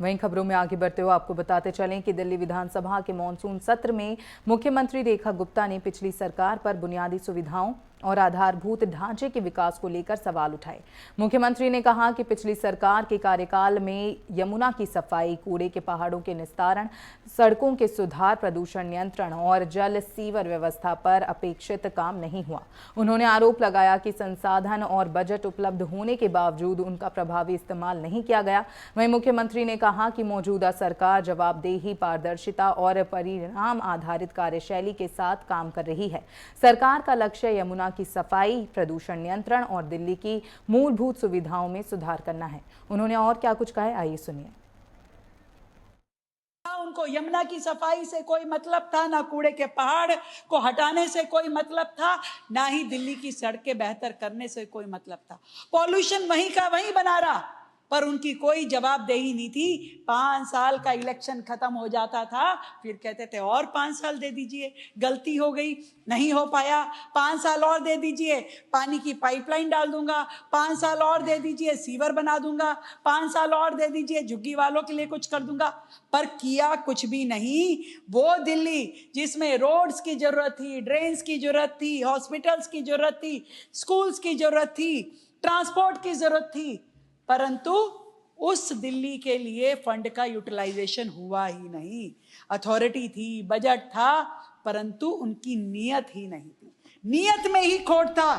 वहीं खबरों में आगे बढ़ते हुए आपको बताते चलें कि दिल्ली विधानसभा के मॉनसून सत्र में मुख्यमंत्री रेखा गुप्ता ने पिछली सरकार पर बुनियादी सुविधाओं और आधारभूत ढांचे के विकास को लेकर सवाल उठाए। मुख्यमंत्री ने कहा कि पिछली सरकार के कार्यकाल में यमुना की सफाई, कूड़े के पहाड़ों के निस्तारण, सड़कों के सुधार, प्रदूषण नियंत्रण और जल सीवर व्यवस्था पर अपेक्षित काम नहीं हुआ। उन्होंने आरोप लगाया कि संसाधन और बजट उपलब्ध होने के बावजूद उनका प्रभावी इस्तेमाल नहीं किया गया। वहीं मुख्यमंत्री ने कहा कि मौजूदा सरकार जवाबदेही, पारदर्शिता और परिणाम आधारित कार्यशैली के साथ काम कर रही है। सरकार का लक्ष्य यमुना की सफाई, प्रदूषण नियंत्रण और दिल्ली की मूलभूत सुविधाओं में सुधार करना है। उन्होंने और क्या कुछ कहा है, आइए सुनिए। उनको यमुना की सफाई से कोई मतलब था, ना कूड़े के पहाड़ को हटाने से कोई मतलब था, ना ही दिल्ली की सड़कें बेहतर करने से कोई मतलब था। पॉल्यूशन वहीं का वहीं बना रहा, पर उनकी कोई जवाबदेही नहीं थी। 5 साल का इलेक्शन खत्म हो जाता था, फिर कहते थे और 5 साल दे दीजिए, गलती हो गई, नहीं हो पाया, 5 साल और दे दीजिए, पानी की पाइपलाइन डाल दूंगा, 5 साल और दे दीजिए, सीवर बना दूंगा, 5 साल और दे दीजिए, झुग्गी वालों के लिए कुछ कर दूंगा। पर किया कुछ भी नहीं। वो दिल्ली जिसमें रोड्स की जरूरत थी, ड्रेन्स की जरूरत थी, हॉस्पिटल्स की जरूरत थी, स्कूल्स की जरूरत थी, ट्रांसपोर्ट की जरूरत थी, परंतु उस दिल्ली के लिए फंड का यूटिलाइजेशन हुआ ही नहीं। अथॉरिटी थी, बजट था, परंतु उनकी नीयत ही नहीं थी। नीयत में ही खोट था।